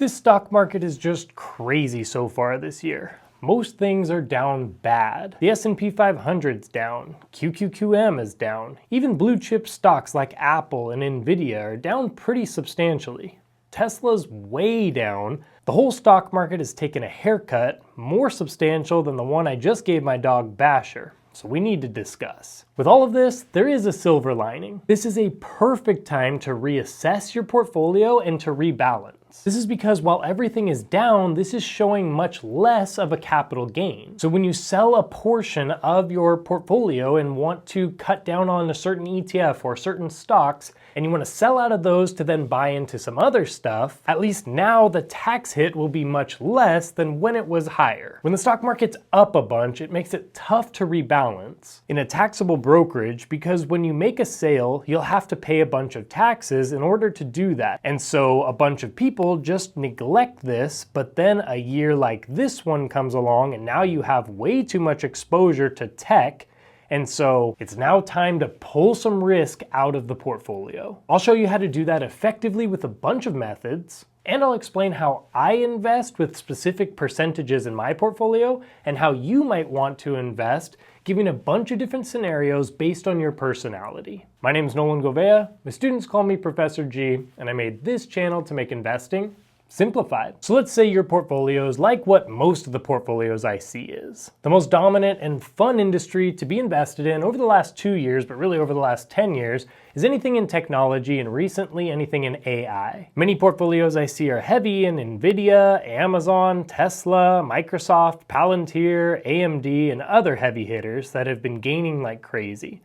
This stock market is just crazy so far this year. Most things are down bad. The S&P 500's down, QQQM is down. Even blue chip stocks like Apple and Nvidia are down pretty substantially. Tesla's way down. The whole stock market has taken a haircut, more substantial than the one I just gave my dog Basher. So we need to discuss. With all of this, there is a silver lining. This is a perfect time to reassess your portfolio and to rebalance. This is because while everything is down, this is showing much less of a capital gain. So when you sell a portion of your portfolio and want to cut down on a certain ETF or certain stocks, and you want to sell out of those to then buy into some other stuff, at least now the tax hit will be much less than when it was higher. When the stock market's up a bunch, it makes it tough to rebalance in a taxable brokerage because when you make a sale, you'll have to pay a bunch of taxes in order to do that. And so a bunch of people just neglect this, but then a year like this one comes along and now you have way too much exposure to tech. And so it's now time to pull some risk out of the portfolio. I'll show you how to do that effectively with a bunch of methods, and I'll explain how I invest with specific percentages in my portfolio and how you might want to invest, giving a bunch of different scenarios based on your personality. My name is Nolan Govea. My students call me Professor G, and I made this channel to make investing simplified. So let's say your portfolio is like what most of the portfolios I see is. The most dominant and fun industry to be invested in over the last 2 years, but really over the last 10 years, is anything in technology and recently anything in AI. Many portfolios I see are heavy in Nvidia, Amazon, Tesla, Microsoft, Palantir, AMD, and other heavy hitters that have been gaining like crazy.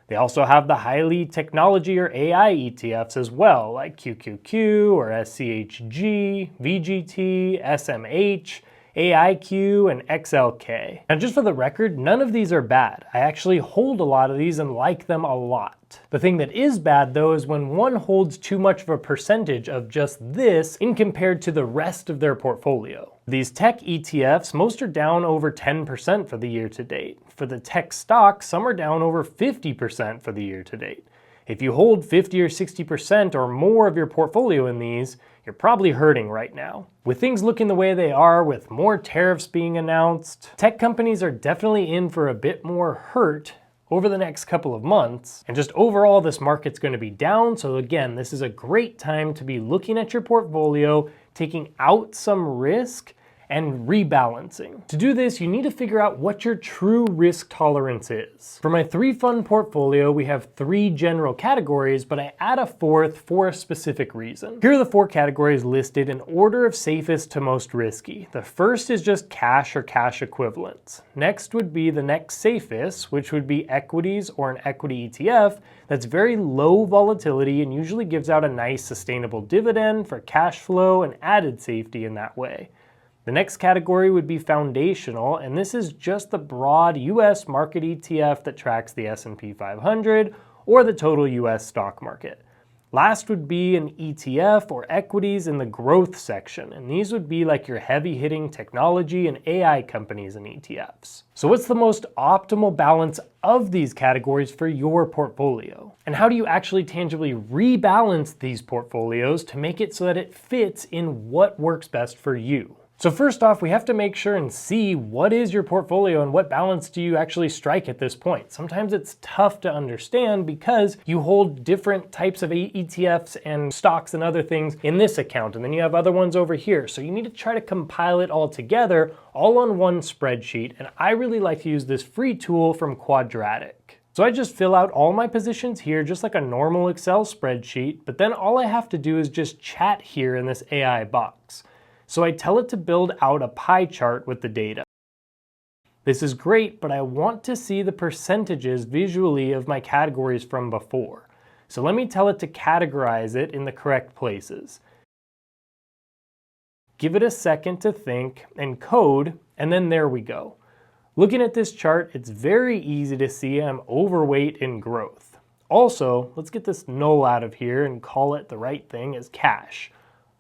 They also have the highly technology or AI ETFs as well, like QQQ or SCHG, VGT, SMH, AIQ, and XLK. Now just for the record, none of these are bad. I actually hold a lot of these and like them a lot. The thing that is bad though is when one holds too much of a percentage of just this in compared to the rest of their portfolio. These tech ETFs, most are down over 10% for the year to date. For the tech stocks, some are down over 50% for the year to date. If you hold 50 or 60% or more of your portfolio in these, you're probably hurting right now. With things looking the way they are, with more tariffs being announced, tech companies are definitely in for a bit more hurt over the next couple of months. And just overall, this market's going to be down. So again, this is a great time to be looking at your portfolio, taking out some risk, and rebalancing. To do this, you need to figure out what your true risk tolerance is. For my 3-fund portfolio, we have 3 general categories, but I add a 4th for a specific reason. Here are the 4 categories listed in order of safest to most risky. The first is just cash or cash equivalents. Next would be the next safest, which would be equities or an equity ETF that's very low volatility and usually gives out a nice sustainable dividend for cash flow and added safety in that way. The next category would be foundational, and this is just the broad US market ETF that tracks the S&P 500 or the total US stock market. Last would be an ETF or equities in the growth section, and these would be like your heavy-hitting technology and AI companies and ETFs. So what's the most optimal balance of these categories for your portfolio? And how do you actually tangibly rebalance these portfolios to make it so that it fits in what works best for you? So first off, we have to make sure and see what is your portfolio and what balance do you actually strike at this point. Sometimes it's tough to understand because you hold different types of ETFs and stocks and other things in this account, and then you have other ones over here. So you need to try to compile it all together, all on one spreadsheet, and I really like to use this free tool from Quadratic. So I just fill out all my positions here just like a normal Excel spreadsheet, but then all I have to do is just chat here in this AI box. So I tell it to build out a pie chart with the data. This is great, but I want to see the percentages visually of my categories from before. So let me tell it to categorize it in the correct places. Give it a second to think and code, and then there we go. Looking at this chart, it's very easy to see I'm overweight in growth. Also, let's get this null out of here and call it the right thing as cash.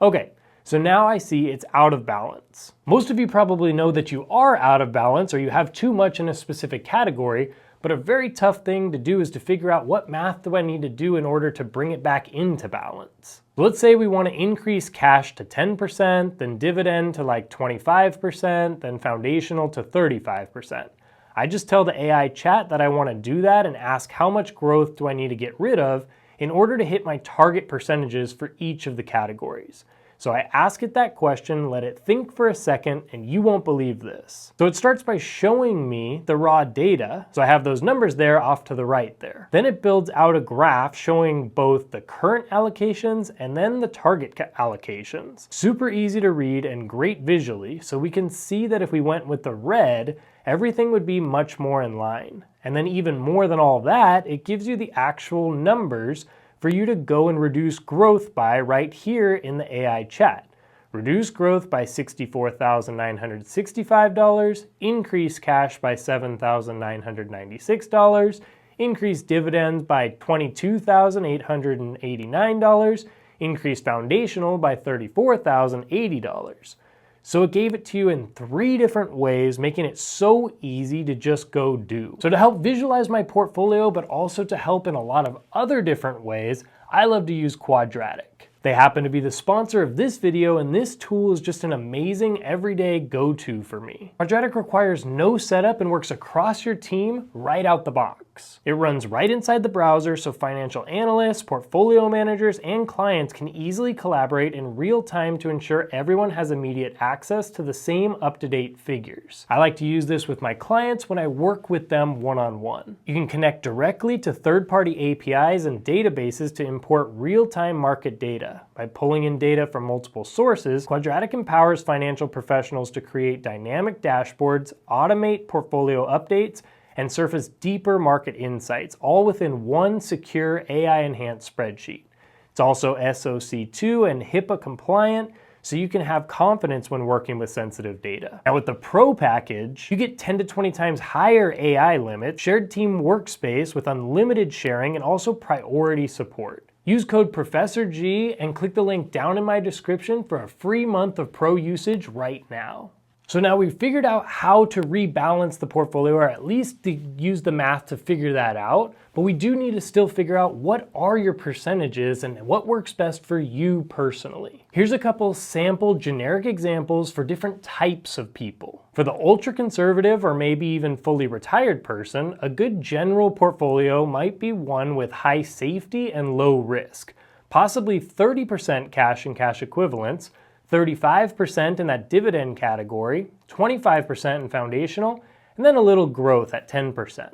Okay. So now I see it's out of balance. Most of you probably know that you are out of balance or you have too much in a specific category, but a very tough thing to do is to figure out what math do I need to do in order to bring it back into balance. So let's say we want to increase cash to 10%, then dividend to like 25%, then foundational to 35%. I just tell the AI chat that I want to do that and ask how much growth do I need to get rid of in order to hit my target percentages for each of the categories. So I ask it that question, let it think for a second, and you won't believe this. So it starts by showing me the raw data. So I have those numbers there off to the right there. Then it builds out a graph showing both the current allocations and then the target allocations. Super easy to read and great visually, so we can see that if we went with the red, everything would be much more in line. And then even more than all that, it gives you the actual numbers for you to go and reduce growth by right here in the AI chat. Reduce growth by $64,965, increase cash by $7,996, increase dividends by $22,889, increase foundational by $34,080. So it gave it to you in 3 different ways, making it so easy to just go do. So to help visualize my portfolio, but also to help in a lot of other different ways, I love to use Quadratic. They happen to be the sponsor of this video, and this tool is just an amazing everyday go-to for me. Quadratic requires no setup and works across your team right out the box. It runs right inside the browser, so financial analysts, portfolio managers, and clients can easily collaborate in real time to ensure everyone has immediate access to the same up-to-date figures. I like to use this with my clients when I work with them one-on-one. You can connect directly to third-party APIs and databases to import real-time market data. By pulling in data from multiple sources, Quadratic empowers financial professionals to create dynamic dashboards, automate portfolio updates, and surface deeper market insights, all within one secure AI-enhanced spreadsheet. It's also SOC2 and HIPAA compliant, so you can have confidence when working with sensitive data. Now with the Pro package, you get 10 to 20 times higher AI limits, shared team workspace with unlimited sharing, and also priority support. Use code ProfessorG and click the link down in my description for a free month of Pro usage right now. So now we've figured out how to rebalance the portfolio, or at least to use the math to figure that out, but we do need to still figure out what are your percentages and what works best for you personally. Here's a couple sample generic examples for different types of people. For the ultra conservative or maybe even fully retired person, a good general portfolio might be one with high safety and low risk, possibly 30% cash and cash equivalents, 35% in that dividend category, 25% in foundational, and then a little growth at 10%.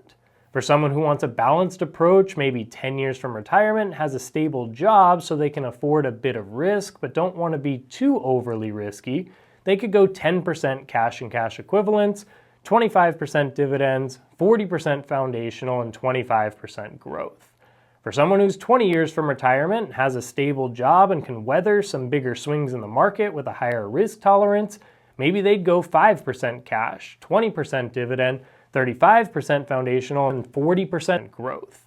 For someone who wants a balanced approach, maybe 10 years from retirement, has a stable job so they can afford a bit of risk but don't want to be too overly risky, they could go 10% cash and cash equivalents, 25% dividends, 40% foundational, and 25% growth. For someone who's 20 years from retirement, has a stable job, and can weather some bigger swings in the market with a higher risk tolerance, maybe they'd go 5% cash, 20% dividend, 35% foundational, and 40% growth.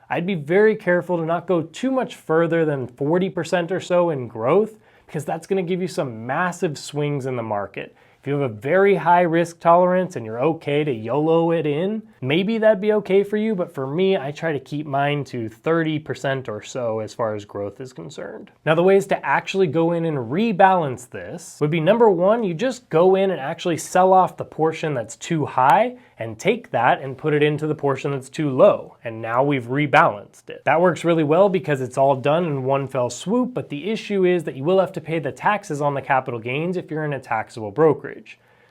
I'd be very careful to not go too much further than 40% or so in growth, because that's going to give you some massive swings in the market. If you have a very high risk tolerance and you're okay to YOLO it in, maybe that'd be okay for you, but for me, I try to keep mine to 30% or so as far as growth is concerned. Now, the ways to actually go in and rebalance this would be, number one, you just go in and actually sell off the portion that's too high and take that and put it into the portion that's too low. And now we've rebalanced it. That works really well because it's all done in one fell swoop, but the issue is that you will have to pay the taxes on the capital gains if you're in a taxable brokerage.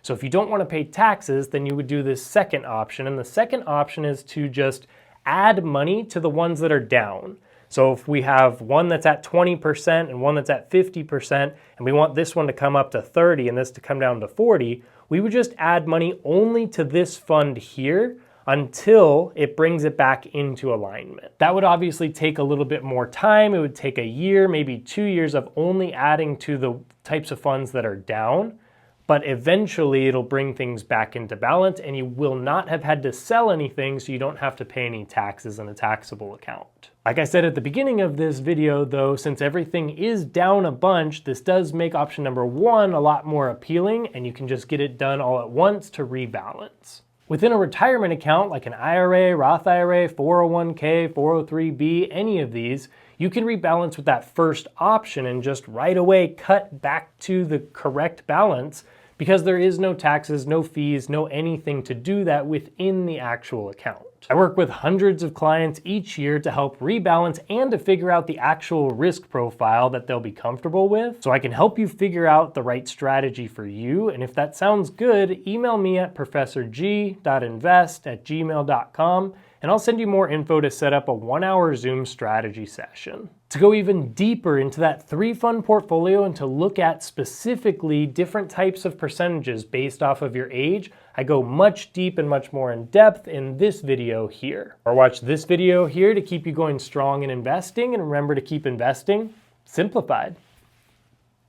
So if you don't want to pay taxes, then you would do this second option. And the second option is to just add money to the ones that are down. So if we have one that's at 20% and one that's at 50%, and we want this one to come up to 30 and this to come down to 40, we would just add money only to this fund here until it brings it back into alignment. That would obviously take a little bit more time. It would take a year, maybe 2 years of only adding to the types of funds that are down. But eventually it'll bring things back into balance, and you will not have had to sell anything, so you don't have to pay any taxes in a taxable account. Like I said at the beginning of this video though, since everything is down a bunch, this does make option number one a lot more appealing, and you can just get it done all at once to rebalance. Within a retirement account like an IRA, Roth IRA, 401k, 403b, any of these, you can rebalance with that first option and just right away cut back to the correct balance because there is no taxes, no fees, no anything to do that within the actual account. I work with hundreds of clients each year to help rebalance and to figure out the actual risk profile that they'll be comfortable with, so I can help you figure out the right strategy for you. And if that sounds good, email me at ProfessorG.invest@gmail.com and I'll send you more info to set up a 1-hour Zoom strategy session. To go even deeper into that 3-fund portfolio and to look at specifically different types of percentages based off of your age, I go much deep and much more in depth in this video here. Or watch this video here to keep you going strong in investing, and remember to keep investing simplified.